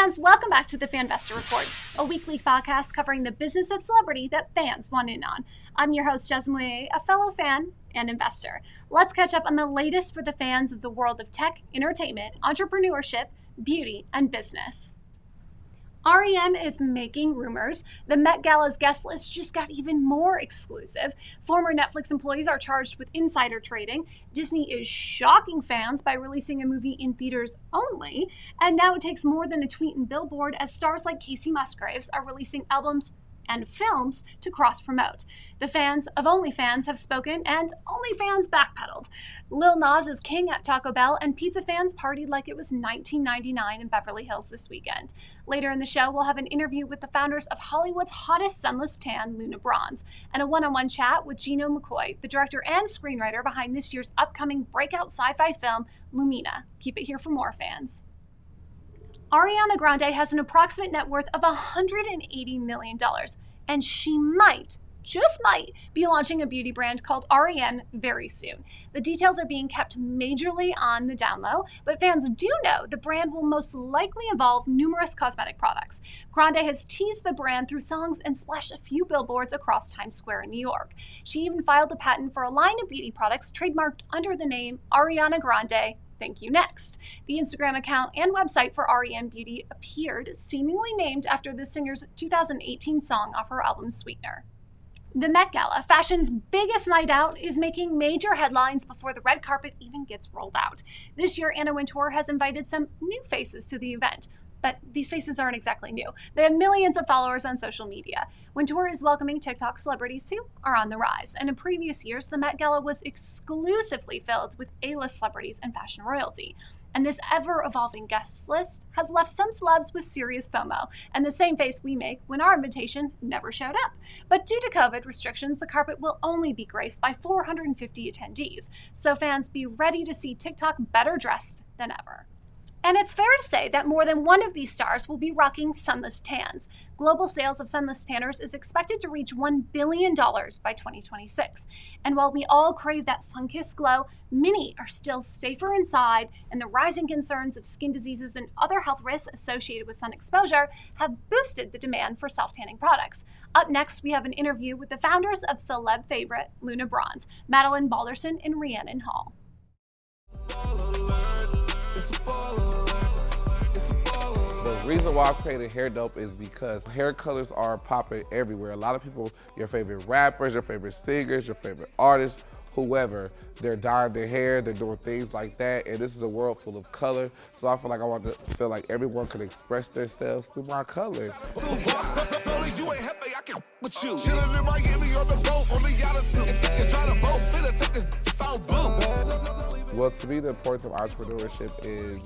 fans, welcome back to the Fanvestor Report, a weekly podcast covering the business of celebrity that fans want in on. I'm your host, Jezlan Moyet, a fellow fan and investor. Let's catch up on the latest for the fans of the world of tech, entertainment, entrepreneurship, beauty, and business. REM is making rumors. The Met Gala's guest list just got even more exclusive. Former Netflix employees are charged with insider trading. Disney is shocking fans by releasing a movie in theaters only. And now it takes more than a tweet and billboard as stars like Casey Musgraves are releasing albums and films to cross-promote. The fans of OnlyFans have spoken, and OnlyFans backpedaled. Lil Nas is king at Taco Bell, and pizza fans partied like it was 1999 in Beverly Hills this weekend. Later in the show, we'll have an interview with the founders of Hollywood's hottest sunless tan, Luna Bronze, and a one-on-one chat with Gino McCoy, the director and screenwriter behind this year's upcoming breakout sci-fi film, Lumina. Keep it here for more, fans. Ariana Grande has an approximate net worth of $180 million, and she might, just might, be launching a beauty brand called REM very soon. The details are being kept majorly on the down low, but fans do know the brand will most likely involve numerous cosmetic products. Grande has teased the brand through songs and splashed a few billboards across Times Square in New York. She even filed a patent for a line of beauty products trademarked under the name Ariana Grande. Thank you next. The Instagram account and website for REM Beauty appeared, seemingly named after the singer's 2018 song off her album Sweetener. The Met Gala, fashion's biggest night out, is making major headlines before the red carpet even gets rolled out. This year, Anna Wintour has invited some new faces to the event. But these faces aren't exactly new. They have millions of followers on social media. Wintour is welcoming TikTok celebrities who are on the rise. And in previous years, the Met Gala was exclusively filled with A-list celebrities and fashion royalty. And this ever-evolving guest list has left some celebs with serious FOMO, and the same face we make when our invitation never showed up. But due to COVID restrictions, the carpet will only be graced by 450 attendees. So fans, be ready to see TikTok better dressed than ever. And it's fair to say that more than one of these stars will be rocking sunless tans. Global sales of sunless tanners is expected to reach $1 billion by 2026. And while we all crave that sun-kissed glow, many are still safer inside, and the rising concerns of skin diseases and other health risks associated with sun exposure have boosted the demand for self-tanning products. Up next, we have an interview with the founders of celeb favorite Luna Bronze, Madeline Balderson and Rhiannon Hall. The reason why I created Hair Dope is because hair colors are popping everywhere. A lot of people, your favorite rappers, your favorite singers, your favorite artists, whoever, they're dyeing their hair, they're doing things like that, and this is a world full of color. So I feel like I want to feel like everyone can express themselves through my color. Well, to me, the importance of entrepreneurship is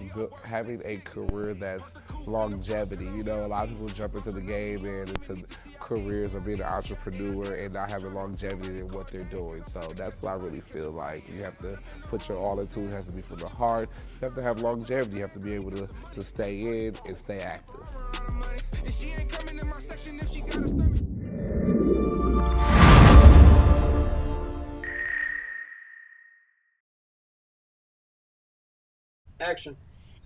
having a career that's longevity. You know, a lot of people jump into the game and into careers of being an entrepreneur and not having longevity in what they're doing. So that's what I really feel like. You have to put your all into it. It has to be from the heart. You have to have longevity. You have to be able to stay in and stay active. Action.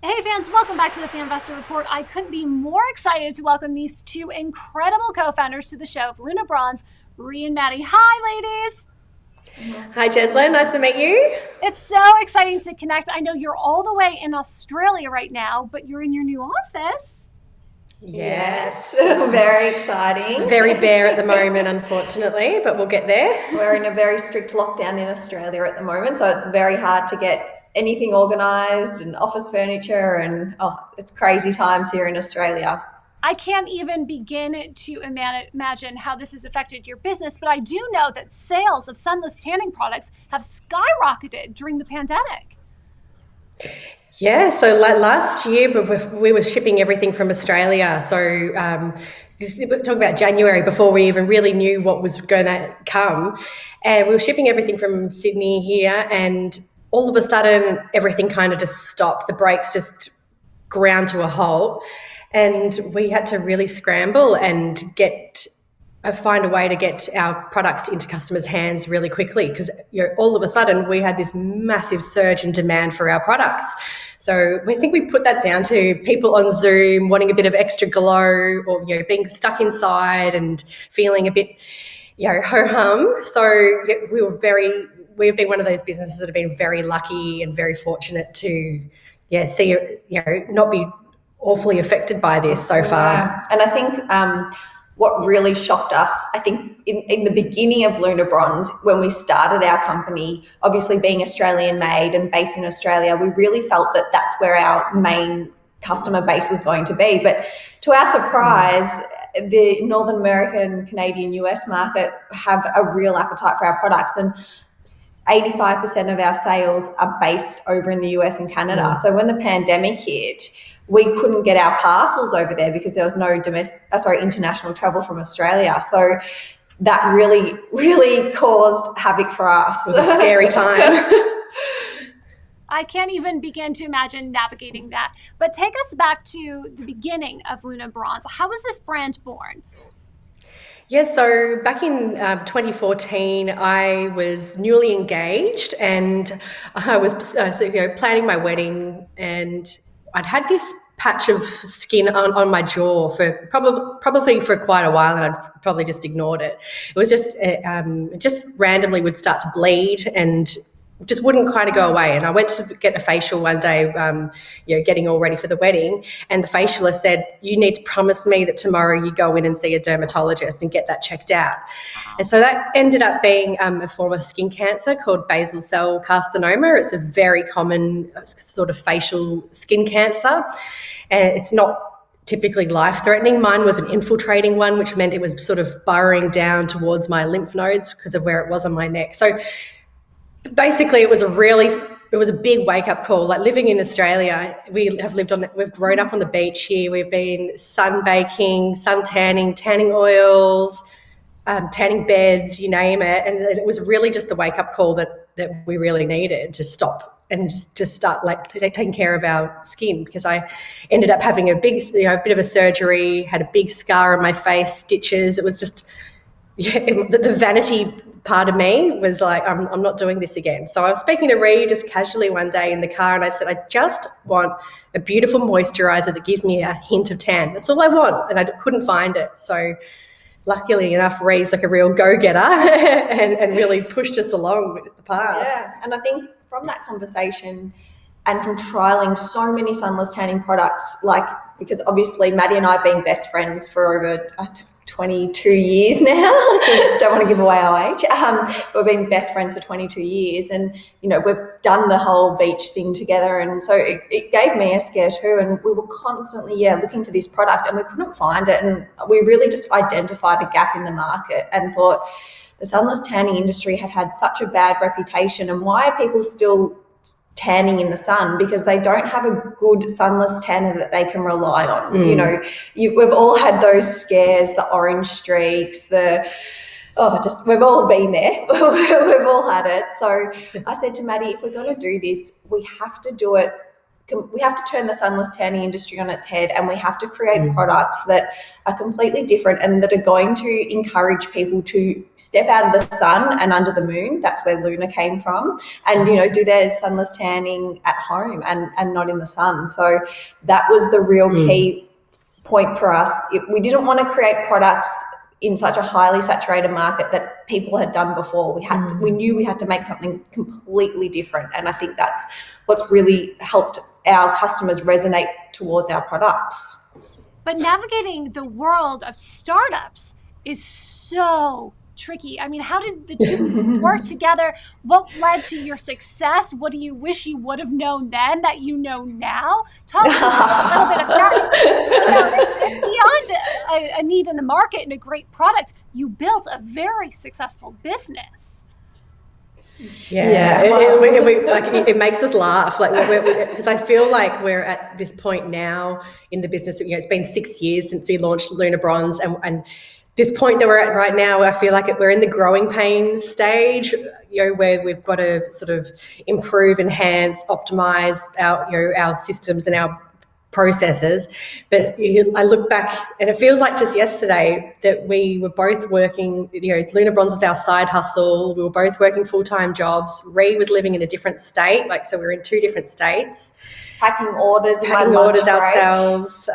Hey fans, welcome back to the Fanvestor Report. I couldn't be more excited to welcome these two incredible co-founders to the show of Luna Bronze, Rhi and Maddie. Hi, ladies. Hi, Jezlan. Nice to meet you. It's so exciting to connect. I know you're all the way in Australia right now, but you're in your new office. Yes. Very exciting. Very bare at the moment, unfortunately, but we'll get there. We're in a very strict lockdown in Australia at the moment, so it's very hard to get anything organised and office furniture, and it's crazy times here in Australia. I can't even begin to imagine how this has affected your business, but I do know that sales of sunless tanning products have skyrocketed during the pandemic. Yeah, so like last year we were shipping everything from Australia. So we're talking about January, before we even really knew what was going to come. And we were shipping everything from Sydney here, and all of a sudden everything kind of just stopped. The brakes just ground to a halt. And we had to really scramble and get find a way to get our products into customers' hands really quickly, because all of a sudden we had this massive surge in demand for our products. So I think we put that down to people on Zoom wanting a bit of extra glow, or being stuck inside and feeling a bit ho-hum. So we've been one of those businesses that have been very lucky and very fortunate to see not be awfully affected by this so far. Yeah. And I think what really shocked us, I think in the beginning of Lunar Bronze, when we started our company, obviously being Australian made and based in Australia, we really felt that that's where our main customer base was going to be. But to our surprise, the Northern American, Canadian, US market have a real appetite for our products, and 85% of our sales are based over in the US and Canada. So when the pandemic hit, we couldn't get our parcels over there because there was no international travel from Australia. So that really, really caused havoc for us. It was a scary time. I can't even begin to imagine navigating that. But take us back to the beginning of Lunar Bronze. How was this brand born? Yeah, so back in 2014, I was newly engaged, and I was planning my wedding, and I'd had this patch of skin on my jaw for probably for quite a while, and I'd probably just ignored it. It was just randomly would start to bleed and just wouldn't kind of go away. And I went to get a facial one day, getting all ready for the wedding, and the facialist said, "You need to promise me that tomorrow you go in and see a dermatologist and get that checked out." And so that ended up being a form of skin cancer called basal cell carcinoma. It's a very common sort of facial skin cancer, and it's not typically life-threatening. Mine was an infiltrating one, which meant it was sort of burrowing down towards my lymph nodes because of where it was on my neck. So basically, it was a big wake-up call. Like, living in Australia, we've grown up on the beach here. We've been sunbaking, sun tanning oils, tanning beds, you name it. And it was really just the wake-up call that we really needed to stop and just start taking care of our skin, because I ended up having a bit of a surgery, had a big scar on my face, stitches. It was just, the vanity part of me was like, I'm not doing this again. So I was speaking to Rhi just casually one day in the car, and I said, I just want a beautiful moisturizer that gives me a hint of tan. That's all I want. And I couldn't find it. So luckily enough, Rhi's like a real go-getter and really pushed us along the path. Yeah, and I think from that conversation and from trialing so many sunless tanning products, because obviously Maddie and I have been best friends for over 22 years now. Just don't want to give away our age. We've been best friends for 22 years, and we've done the whole beach thing together, and so it gave me a scare too, and we were constantly looking for this product, and we couldn't find it, and we really just identified a gap in the market and thought the sunless tanning industry had such a bad reputation, and why are people still tanning in the sun? Because they don't have a good sunless tanner that they can rely on. We've all had those scares, the orange streaks, we've all been there. We've all had it. So I said to Maddie, if we're going to do this, we have to do it. We have to turn the sunless tanning industry on its head, and we have to create products that are completely different and that are going to encourage people to step out of the sun and under the moon. That's where Luna came from, and do their sunless tanning at home and not in the sun. So that was the real key point for us. We didn't want to create products in such a highly saturated market that people had done before. We knew we had to make something completely different, and I think that's what's really helped our customers resonate towards our products. But navigating the world of startups is so tricky. I mean, how did the two work together? What led to your success? What do you wish you would have known then that you know now? Talk a little bit of that. It's beyond a need in the market and a great product. You built a very successful business. Yeah. It makes us laugh, because I feel like we're at this point now in the business. It's been 6 years since we launched Lunar Bronze, and this point that we're at right now, I feel like we're in the growing pain stage, where we've got to sort of improve, enhance, optimize our systems and our processes. But I look back and it feels like just yesterday that we were both working, Luna Bronze was our side hustle. We were both working full-time jobs. Rhi was living in a different state, so we were in 2 different states. Packing orders ourselves,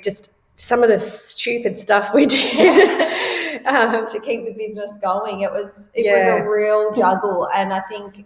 just some of the stupid stuff we did to keep the business going. It was a real juggle, and I think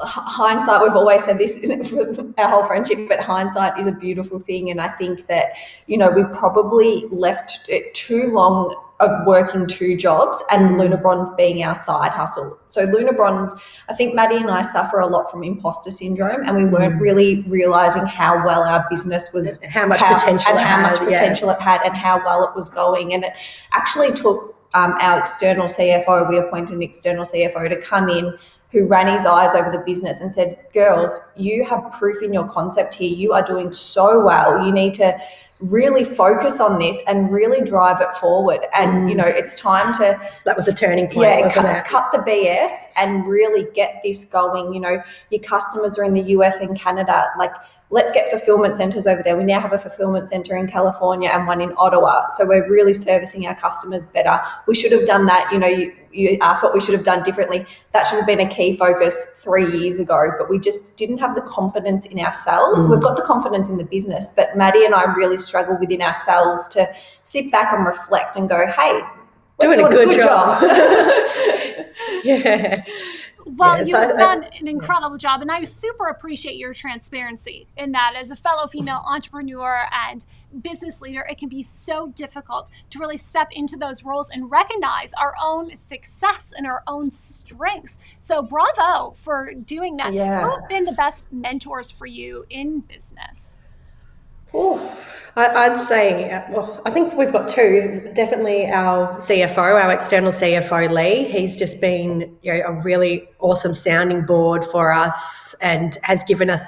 hindsight. We've always said this in our whole friendship, but hindsight is a beautiful thing, and I think that we probably left it too long of working 2 jobs and Luna Bronze being our side hustle. So Luna Bronze, I think Maddie and I suffer a lot from imposter syndrome, and we weren't really realising how well our business was, how much potential it had and how well it was going. And it actually took our external CFO, we appointed an external CFO to come in who ran his eyes over the business and said, girls, you have proof in your concept here. You are doing so well. You need to really focus on this and really drive it forward. And, it's time to... That was the turning point, wasn't it? Cut the BS and really get this going. Your customers are in the US and Canada. Let's get fulfillment centers over there. We now have a fulfillment center in California and one in Ottawa. So we're really servicing our customers better. We should have done that. You asked what we should have done differently. That should have been a key focus 3 years ago, but we just didn't have the confidence in ourselves. We've got the confidence in the business, but Maddie and I really struggle within ourselves to sit back and reflect and go, hey, we're doing a good job. Yeah. Well, you've done an incredible job, and I super appreciate your transparency in that. As a fellow female entrepreneur and business leader, it can be so difficult to really step into those roles and recognize our own success and our own strengths. So bravo for doing that. Yeah. Who have been the best mentors for you in business? I'd say, I think we've got 2. Definitely our CFO, our external CFO, Lee. He's just been a really awesome sounding board for us and has given us,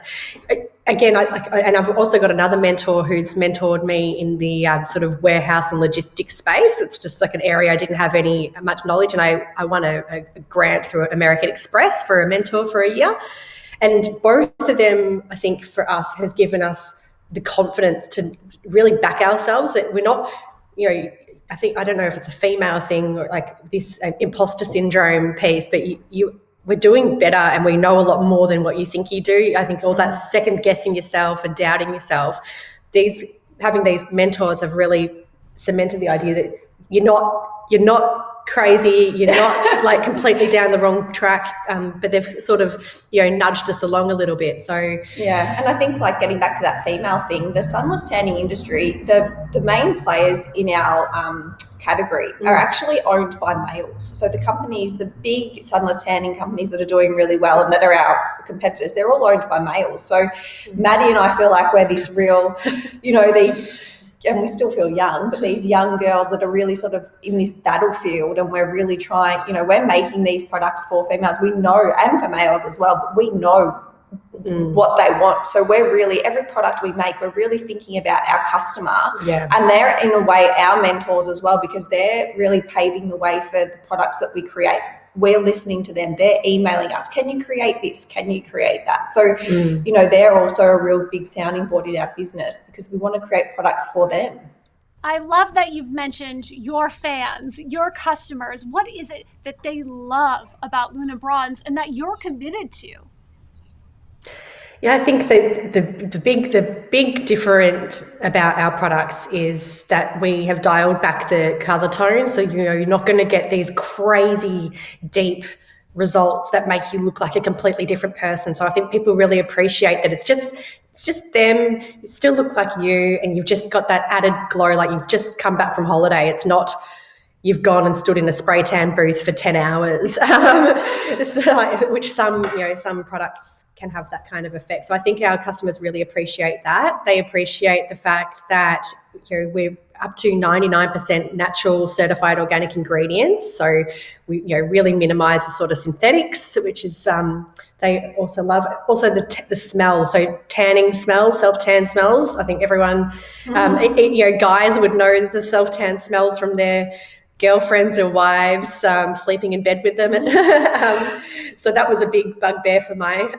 again, and I've also got another mentor who's mentored me in the sort of warehouse and logistics space. It's just like an area I didn't have much knowledge, and I won a grant through American Express for a mentor for a year. And both of them, I think, for us, has given us the confidence to really back ourselves, that we're not, I don't know if it's a female thing or like this imposter syndrome piece, but we're doing better and we know a lot more than what you think you do. I think all that second guessing yourself and doubting yourself, having these mentors have really cemented the idea that you're not crazy, you're not completely down the wrong track, but they've sort of nudged us along a little bit. So and I think getting back to that female thing, the sunless tanning industry, the main players in our category are actually owned by males. So the companies, the big sunless tanning companies that are doing really well and that are our competitors, they're all owned by males. So Maddie and I feel like we're this real, these, and we still feel young, but these young girls that are really sort of in this battlefield, and we're really trying, we're making these products for females. We know, and for males as well, but we know what they want. So we're really, every product we make, we're really thinking about our customer. Yeah. And they're in a way our mentors as well, because they're really paving the way for the products that we create. We're listening to them. They're emailing us. Can you create this? Can you create that? So, they're also a real big sounding board in our business because we want to create products for them. I love that you've mentioned your fans, your customers. What is it that they love about Luna Bronze and that you're committed to? Yeah, I think that the big difference about our products is that we have dialed back the color tone. So, you're not going to get these crazy deep results that make you look like a completely different person. So I think people really appreciate that it's just them. It still looks like you, and you've just got that added glow, like you've just come back from holiday. It's not you've gone and stood in a spray tan booth for 10 hours, which some products can have that kind of effect. So I think our customers really appreciate that. They appreciate the fact that we're up to 99% natural certified organic ingredients. So we really minimize the sort of synthetics, which is they also love. Also the smell. So tanning smells, self-tan smells. I think everyone, guys would know the self-tan smells from their girlfriends or wives sleeping in bed with them. So that was a big bugbear for my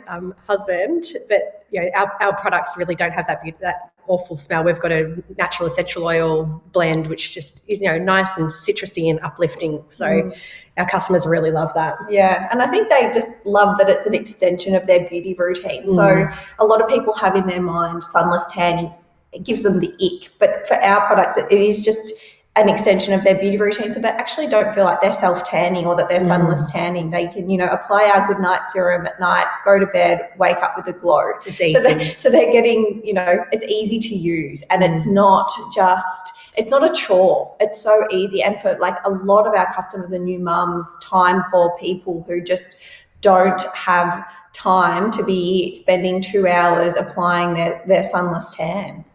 husband. But our products really don't have that awful smell. We've got a natural essential oil blend, which just is nice and citrusy and uplifting. So our customers really love that. Yeah, and I think they just love that it's an extension of their beauty routine. So a lot of people have in their mind sunless tanning. It gives them the ick, but for our products, it is just an extension of their beauty routine, so they actually don't feel like they're self-tanning or that they're sunless tanning. They can, apply our good night serum at night, go to bed, wake up with a glow. It's easy. So they're getting, it's easy to use, and it's not a chore. It's so easy. And for like a lot of our customers are new mums, time poor people who just don't have time to be spending 2 hours applying their sunless tan.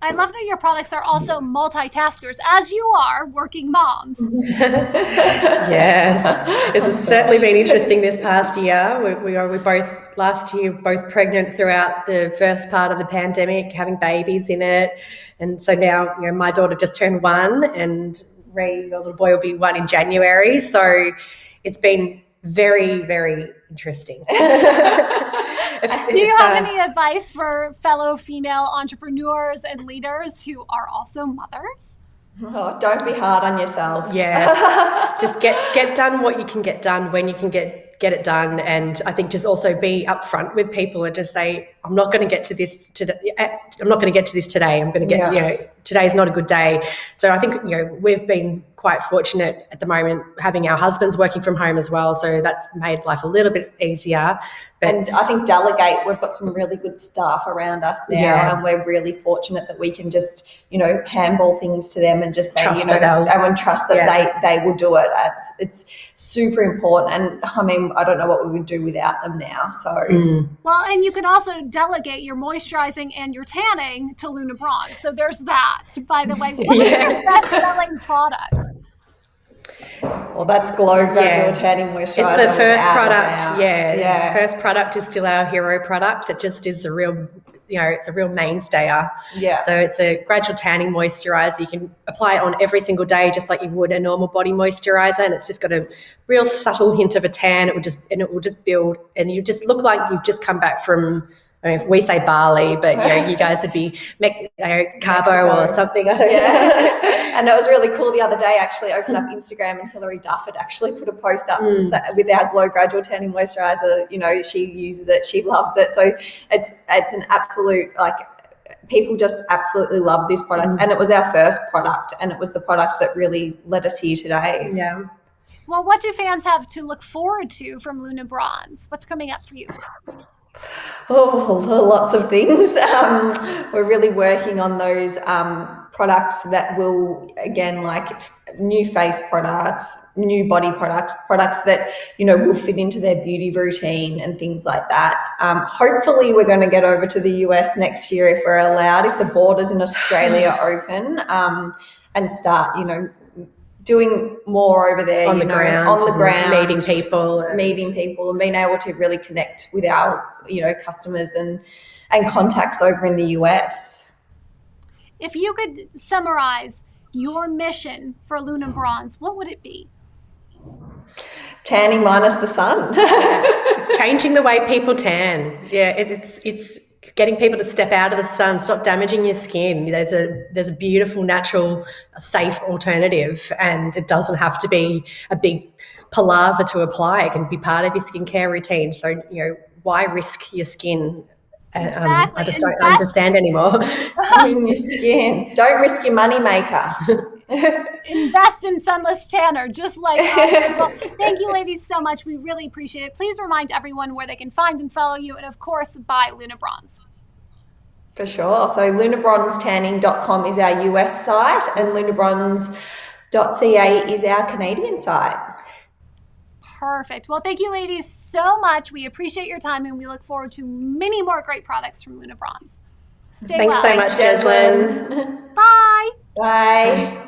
I love that your products are also multitaskers, as you are working moms. Yes, this has certainly been interesting this past year. We both last year both pregnant throughout the first part of the pandemic, having babies in it, and so now my daughter just turned 1, and Rhi, the little boy, will be 1 in January. So it's been very, very interesting. Do you have any advice for fellow female entrepreneurs and leaders who are also mothers? Oh, don't be hard on yourself. Yeah, just get done what you can get done when you can get it done, and I think just also be upfront with people and just say, I'm not going to get to this today. I'm not going to get to this today. I'm going to get today's not a good day. So I think we've been quite fortunate at the moment having our husbands working from home as well, so that's made life a little bit easier. And I think delegate, we've got some really good staff around us now, and we're really fortunate that we can just, handball things to them and just say, trust that they will do it. It's super important. And I mean, I don't know what we would do without them now. So Well, and you can also delegate your moisturizing and your tanning to Luna Bronze. So there's that, by the way. What is your best-selling product? Well, that's Glow Gradual Tanning Moisturiser. It's the first product. Yeah. The first product is still our hero product. It just is a real, it's a real mainstayer. Yeah. So it's a gradual tanning moisturiser. You can apply it on every single day, just like you would a normal body moisturiser, and it's just got a real subtle hint of a tan. It will just build, and you just look like you've just come back from. I mean, we say Bali, but you guys would be Cabo or something. I don't know. And it was really cool the other day. Actually, opened up Instagram, and Hilary Duff had actually put a post up with our Glow Gradual Tanning Moisturiser. She uses it, she loves it. So it's an absolute people just absolutely love this product, and it was our first product, and it was the product that really led us here today. Yeah. Well, what do fans have to look forward to from Luna Bronze? What's coming up for you? Oh, lots of things. We're really working on those products that will, again, like new face products, new body products that, will fit into their beauty routine and things like that. Hopefully we're going to get over to the US next year if we're allowed, if the borders in Australia open, and start, doing more over there on the ground, meeting people and being able to really connect with our customers and contacts over in the US. If you could summarize your mission for Luna Bronze, what would it be? Tanning minus the sun. It's changing the way people tan. Yeah, it's getting people to step out of the sun, stop damaging your skin. There's a beautiful, natural, safe alternative, and it doesn't have to be a big palaver to apply. It can be part of your skincare routine. So, why risk your skin? Exactly. I just don't understand anymore. In your skin. Don't risk your money maker. Invest in sunless tanner, just like I did. Well, thank you, ladies, so much. We really appreciate it. Please remind everyone where they can find and follow you, and of course, buy Luna Bronze. For sure. So lunabronzetanning.com is our US site, and lunabronze.ca is our Canadian site. Perfect. Well, thank you, ladies, so much. We appreciate your time, and we look forward to many more great products from Luna Bronze. Stay Thanks well. so much, Jezlan. Bye. Bye.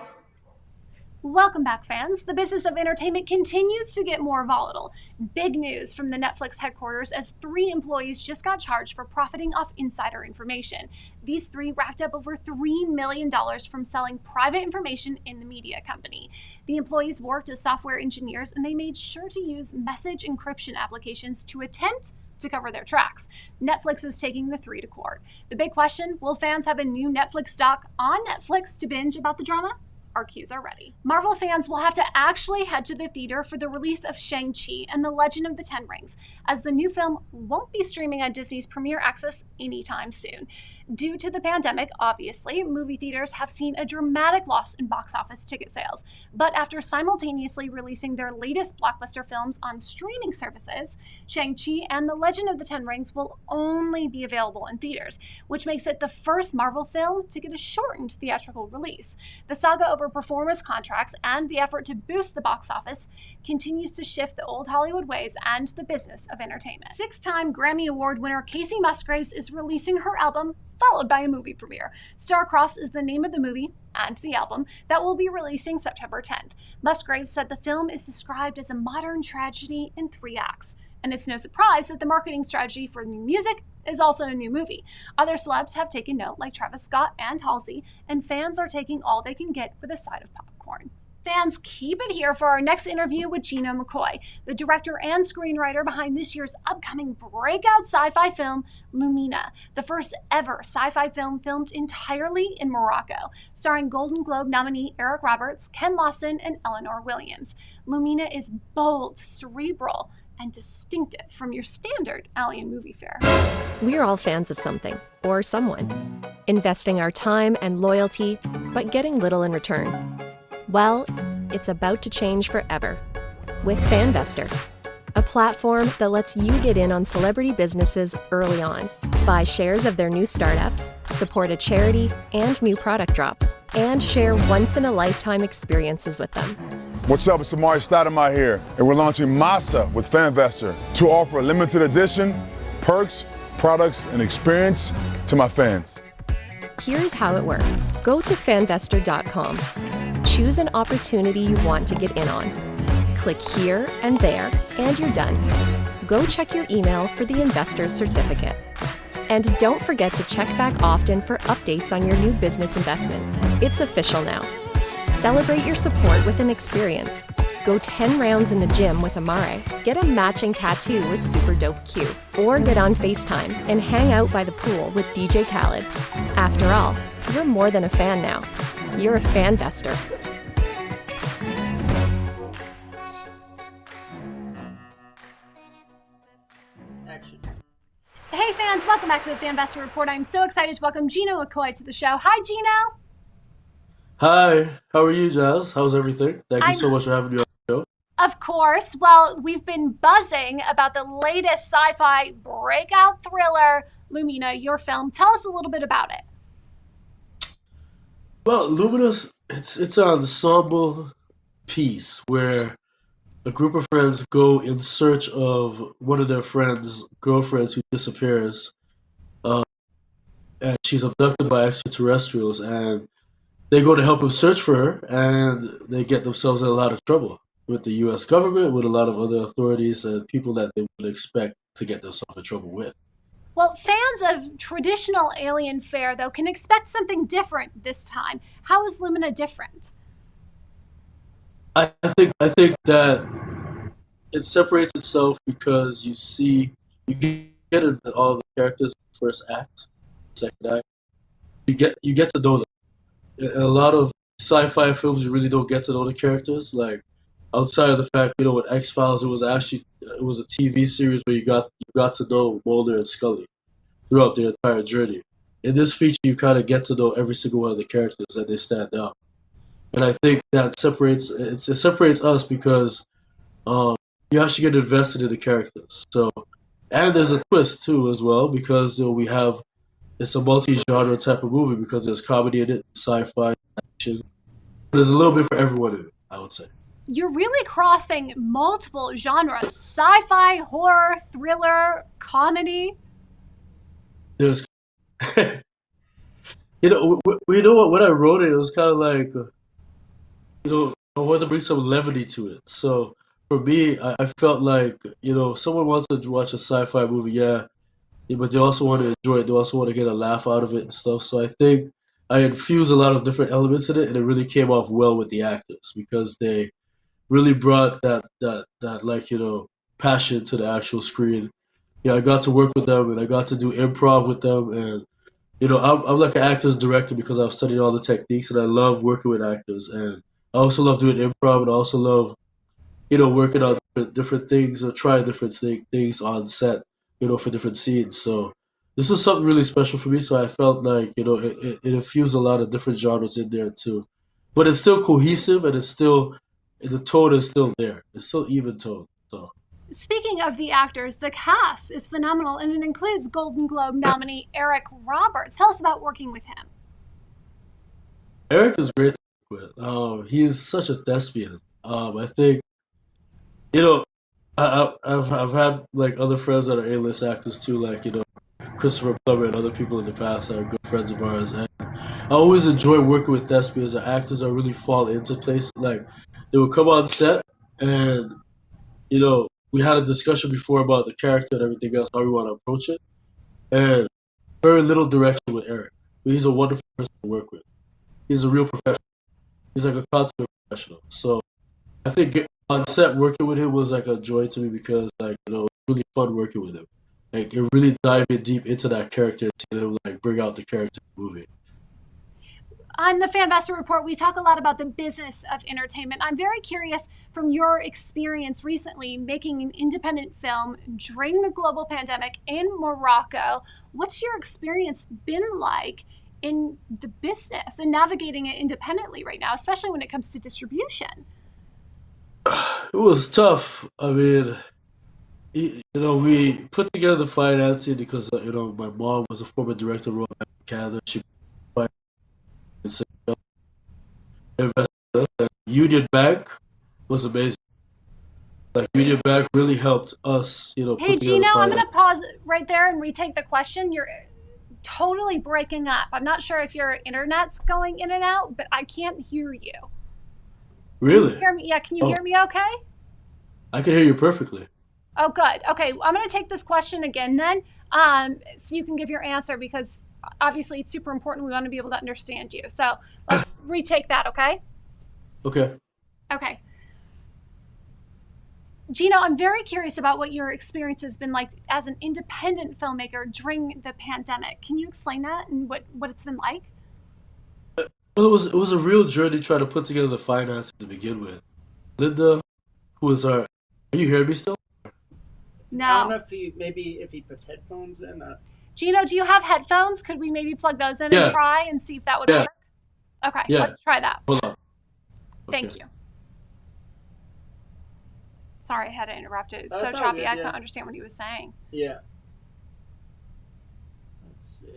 Welcome back, fans. The business of entertainment continues to get more volatile. Big news from the Netflix headquarters as 3 employees just got charged for profiting off insider information. These 3 racked up over $3 million from selling private information in the media company. The employees worked as software engineers and they made sure to use message encryption applications to attempt to cover their tracks. Netflix is taking the 3 to court. The big question, will fans have a new Netflix doc on Netflix to binge about the drama? Our cues are ready. Marvel fans will have to actually head to the theater for the release of Shang-Chi and the Legend of the Ten Rings, as the new film won't be streaming on Disney's Premier Access anytime soon. Due to the pandemic, obviously, movie theaters have seen a dramatic loss in box office ticket sales. But after simultaneously releasing their latest blockbuster films on streaming services, Shang-Chi and the Legend of the Ten Rings will only be available in theaters, which makes it the first Marvel film to get a shortened theatrical release. The saga over performance contracts and the effort to boost the box office continues to shift the old Hollywood ways and the business of entertainment. 6-time Grammy Award winner Casey Musgraves is releasing her album, followed by a movie premiere. Star-Crossed is the name of the movie and the album that will be releasing September 10th. Musgraves said the film is described as a modern tragedy in 3 acts. And it's no surprise that the marketing strategy for new music is also a new movie. Other celebs have taken note, like Travis Scott and Halsey, and fans are taking all they can get with a side of popcorn. Fans, keep it here for our next interview with Gino McCoy, the director and screenwriter behind this year's upcoming breakout sci-fi film, Lumina, the first ever sci-fi film filmed entirely in Morocco, starring Golden Globe nominee Eric Roberts, Ken Lawson, and Eleanor Williams. Lumina is bold, cerebral, and distinctive from your standard alien movie fare. We're all fans of something, or someone, investing our time and loyalty, but getting little in return. Well, it's about to change forever with Fanvestor, a platform that lets you get in on celebrity businesses early on, buy shares of their new startups, support a charity and new product drops, and share once-in-a-lifetime experiences with them. What's up, it's Amari Stoudemire here, and we're launching Masa with Fanvestor to offer a limited edition, perks, products, and experience to my fans. Here's how it works. Go to fanvestor.com. Choose an opportunity you want to get in on. Click here and there, and you're done. Go check your email for the investor's certificate. And don't forget to check back often for updates on your new business investment. It's official now. Celebrate your support with an experience. Go 10 rounds in the gym with Amare. Get a matching tattoo with super dope Q. Or get on FaceTime and hang out by the pool with DJ Khaled. After all, you're more than a fan now. You're a Fanvestor. Action. Hey fans, welcome back to the Fanvestor Report. I'm so excited to welcome Gino McCoy to the show. Hi, Gino. Hi, how are you, Jazz? How's everything? Thank you so much for having me on the show. Of course. Well, we've been buzzing about the latest sci-fi breakout thriller, Lumina, your film. Tell us a little bit about it. Well, Luminous, it's an ensemble piece where a group of friends go in search of one of their friends' girlfriends who disappears, and she's abducted by extraterrestrials, and they go to help them search for her, and they get themselves in a lot of trouble with the U.S. government, with a lot of other authorities and people that they would expect to get themselves in trouble with. Well, fans of traditional alien fare, though, can expect something different this time. How is Lumina different? I think that it separates itself because you get into all the characters in the first act, second act. You get to know them. In a lot of sci-fi films, you really don't get to know the characters. Like outside of the fact, with X-Files, it was a TV series where you got to know Mulder and Scully throughout their entire journey. In this feature, you kind of get to know every single one of the characters, and they stand out. And I think that separates us because you actually get invested in the characters. So, and there's a twist too as well because it's a multi-genre type of movie because there's comedy in it, sci-fi, action. There's a little bit for everyone in it, I would say. You're really crossing multiple genres: sci-fi, horror, thriller, comedy. There's, when I wrote it, it was kind of like, I wanted to bring some levity to it. So for me, I felt like, someone wants to watch a sci-fi movie, yeah, but they also want to enjoy it. They also want to get a laugh out of it and stuff. So I think I infused a lot of different elements in it, and it really came off well with the actors because they really brought that like passion to the actual screen. Yeah, I got to work with them, and I got to do improv with them, and I'm like an actor's director because I've studied all the techniques, and I love working with actors, and I also love doing improv, and I also love working on different things or trying different things on set, for different scenes. So this was something really special for me. So I felt like, it infused a lot of different genres in there too. But it's still cohesive and the tone is still there. It's still even tone. So Speaking of the actors, the cast is phenomenal, and it includes Golden Globe nominee Eric Roberts. Tell us about working with him. Eric is great to work with. He is such a thespian. I think, you know, I've had like other friends that are A-list actors too, like Christopher Plummer and other people in the past that are good friends of ours. And I always enjoy working with thespians or actors that really fall into place. Like they would come on set, and we had a discussion before about the character and everything else, how we want to approach it, and very little direction with Eric. But he's a wonderful person to work with. He's a real professional. He's like a consummate professional. So I think on set working with him was like a joy to me because it was really fun working with him. Like it really dived in deep into that character and seeing him like bring out the character in the movie. On the Fanvestor Report, we talk a lot about the business of entertainment. I'm very curious from your experience recently making an independent film during the global pandemic in Morocco. What's your experience been like in the business and navigating it independently right now, especially when it comes to distribution? It was tough. I mean, we put together the financing because my mom was a former director of Royal Bank of Canada. She invested. And Union Bank was amazing. Like Union Bank really helped us, Hey, put together Gino, I'm going finance. to pause right there and retake the question. You're totally breaking up. I'm not sure if your internet's going in and out, but I can't hear you. Can you Really? hear me? Yeah, can you hear me okay? I can hear you perfectly. Oh, good. Okay, I'm going to take this question again then, so you can give your answer because obviously it's super important. We want to be able to understand you. So let's retake that, okay? Okay. Okay. Gino, I'm very curious about what your experience has been like as an independent filmmaker during the pandemic. Can you explain that and what it's been like? Well, it was a real journey trying to put together the finances to begin with. Linda, who is our, are you hearing me still? I don't know No. if he puts headphones in. Gino, do you have headphones? Could we maybe plug those in Yeah. and try and see if that would Yeah. work? Okay, Yeah. let's try that. Hold on. Thank Okay. you. Sorry, I had to interrupt. It was so That's all choppy. good, I yeah. couldn't understand what he was saying. Yeah. Let's see.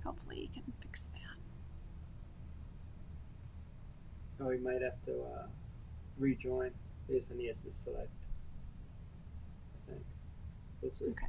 Hopefully, you can fix that. Oh, he might have to rejoin. Yes, and he has to select. I think. Let's see. Okay.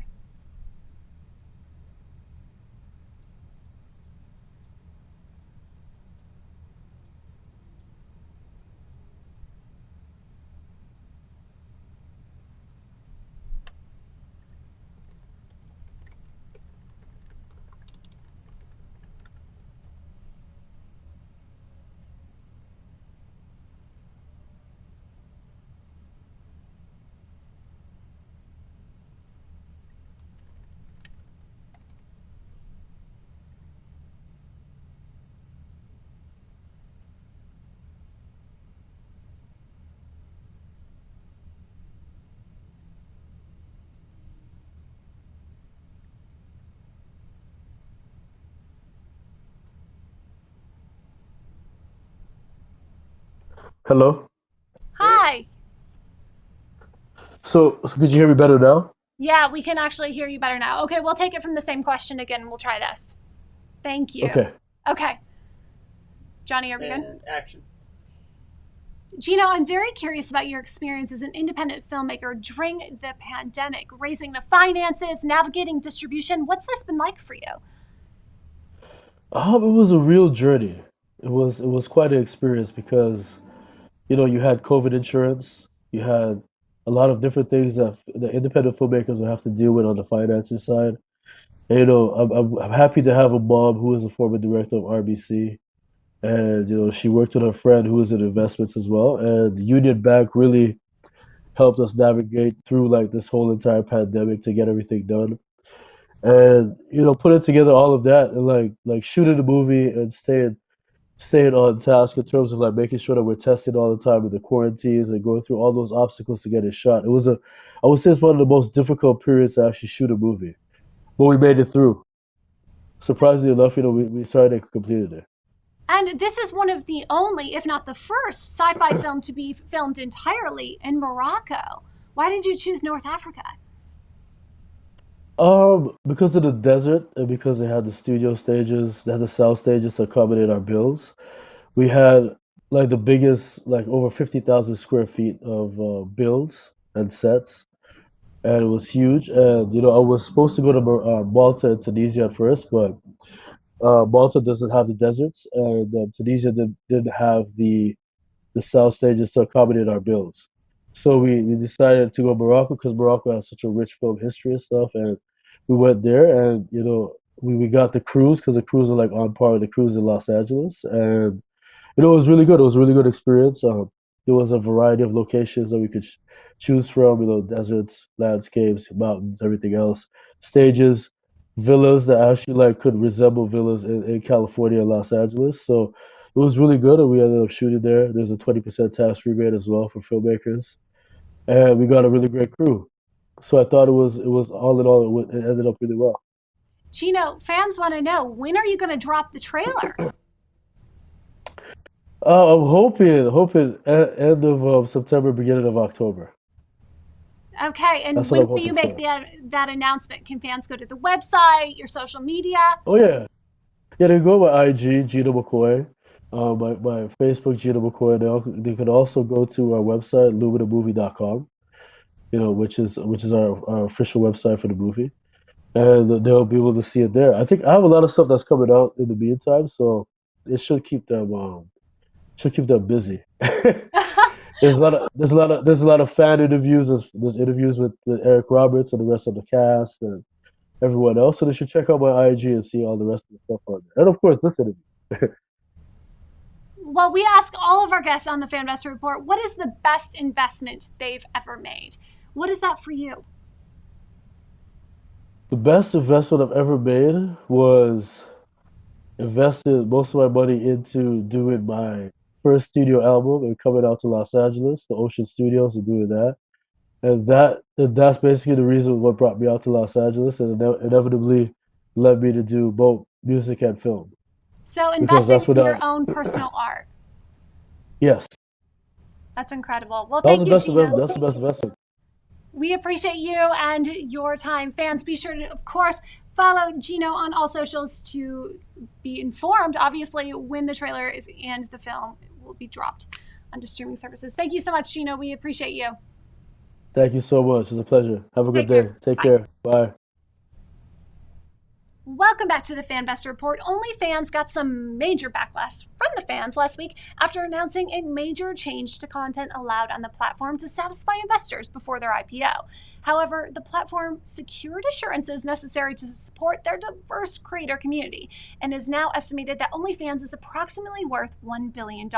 Hello. Hi. So could you hear me better now? Yeah, we can actually hear you better now. Okay, we'll take it from the same question again. We'll try this. Thank you. Okay. Okay. Johnny, are we good? And action. Gino, I'm very curious about your experience as an independent filmmaker during the pandemic, raising the finances, navigating distribution. What's this been like for you? It was a real journey. It was quite an experience because you had COVID insurance, you had a lot of different things that the independent filmmakers will have to deal with on the financing side. And, I'm happy to have a mom who is a former director of RBC, and she worked with her friend who was in investments as well. And Union Bank really helped us navigate through like this whole entire pandemic to get everything done. And putting together all of that and like shooting the movie and staying on task in terms of like making sure that we're tested all the time with the quarantines and going through all those obstacles to get it shot. I would say it's one of the most difficult periods to actually shoot a movie, but we made it through. Surprisingly enough, we started and completed it. And this is one of the only, if not the first, sci-fi film to be filmed entirely in Morocco. Why did you choose North Africa? Because of the desert and because they had the studio stages, they had the south stages to accommodate our bills. We had like the biggest, like over 50,000 square feet of builds and sets, and it was huge. And I was supposed to go to Malta and Tunisia at first, but Malta doesn't have the deserts, and Tunisia didn't have the south stages to accommodate our builds. So we decided to go Morocco because Morocco has such a rich film history and stuff, and we went there, and we got the cruise because the cruise are like on par with the cruise in Los Angeles, and it was really good. It was a really good experience. There was a variety of locations that we could choose from. Deserts, landscapes, mountains, everything else. Stages, villas that actually like could resemble villas in California and Los Angeles. So it was really good, and we ended up shooting there. There's a 20% tax rebate as well for filmmakers, and we got a really great crew. So I thought it was all in all it ended up really well. Gino, fans want to know, when are you going to drop the trailer? I'm hoping end of September, beginning of October. Okay, and That's what when I'm will you hoping make for. that announcement? Can fans go to the website, your social media? Oh yeah, yeah. They go by IG Gino McCoy, my Facebook Gino McCoy. They could also go to our website luminamovie.com. Which is our official website for the movie, and they'll be able to see it there. I think I have a lot of stuff that's coming out in the meantime, so it should keep them busy. There's a lot of fan interviews. There's interviews with Eric Roberts and the rest of the cast and everyone else. So they should check out my IG and see all the rest of the stuff on there. And of course, this interview. Well, we ask all of our guests on the Fanvestor Report, what is the best investment they've ever made? What is that for you? The best investment I've ever made was invested most of my money into doing my first studio album and coming out to Los Angeles, the Ocean Studios, and doing that. And that's basically the reason what brought me out to Los Angeles, and inevitably led me to do both music and film So because investing that's what in your I own personal art. yes, That's incredible. Well, that was thank the you, best Gino. investment. That's the best investment. We appreciate you and your time. Fans, be sure to, of course, follow Gino on all socials to be informed, obviously, when the trailer is and the film will be dropped onto streaming services. Thank you so much, Gino. We appreciate you. Thank you so much. It's a pleasure. Have a good Take day. care. Take Bye. care. Bye. Welcome back to the Fanvestor Report. OnlyFans got some major backlash from the fans last week after announcing a major change to content allowed on the platform to satisfy investors before their IPO. However, the platform secured assurances necessary to support their diverse creator community and is now estimated that OnlyFans is approximately worth $1 billion.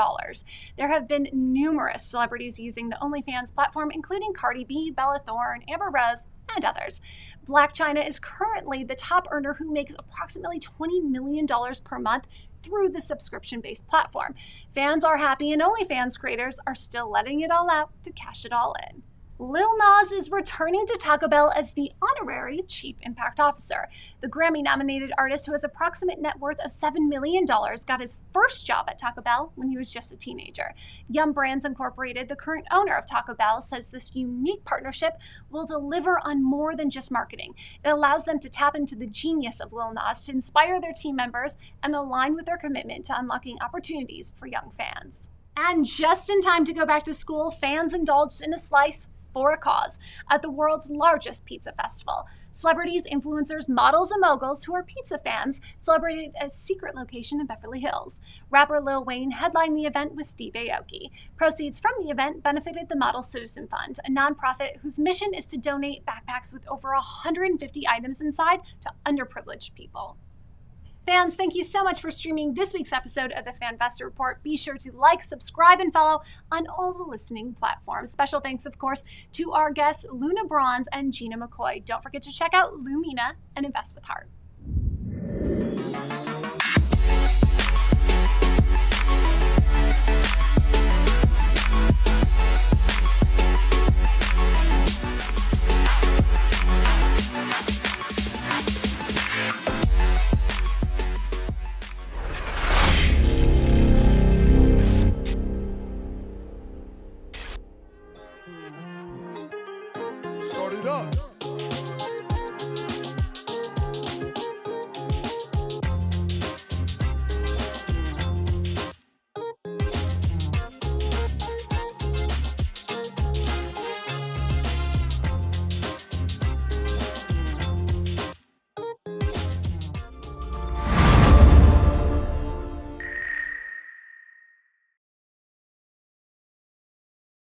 There have been numerous celebrities using the OnlyFans platform, including Cardi B, Bella Thorne, Amber Rose, and others. Black China is currently the top earner who makes approximately $20 million per month through the subscription-based platform. Fans are happy and OnlyFans creators are still letting it all out to cash it all in. Lil Nas is returning to Taco Bell as the honorary Chief Impact Officer. The Grammy-nominated artist, who has approximate net worth of $7 million, got his first job at Taco Bell when he was just a teenager. Yum Brands Incorporated, the current owner of Taco Bell, says this unique partnership will deliver on more than just marketing. It allows them to tap into the genius of Lil Nas to inspire their team members and align with their commitment to unlocking opportunities for young fans. And just in time to go back to school, fans indulged in a slice for a cause at the world's largest pizza festival. Celebrities, influencers, models, and moguls who are pizza fans celebrated a secret location in Beverly Hills. Rapper Lil Wayne headlined the event with Steve Aoki. Proceeds from the event benefited the Model Citizen Fund, a nonprofit whose mission is to donate backpacks with over 150 items inside to underprivileged people. Fans, thank you so much for streaming this week's episode of the Fanvestor Report. Be sure to like, subscribe, and follow on all the listening platforms. Special thanks, of course, to our guests Luna Bronze and Gino McCoy. Don't forget to check out Lumina and invest with heart.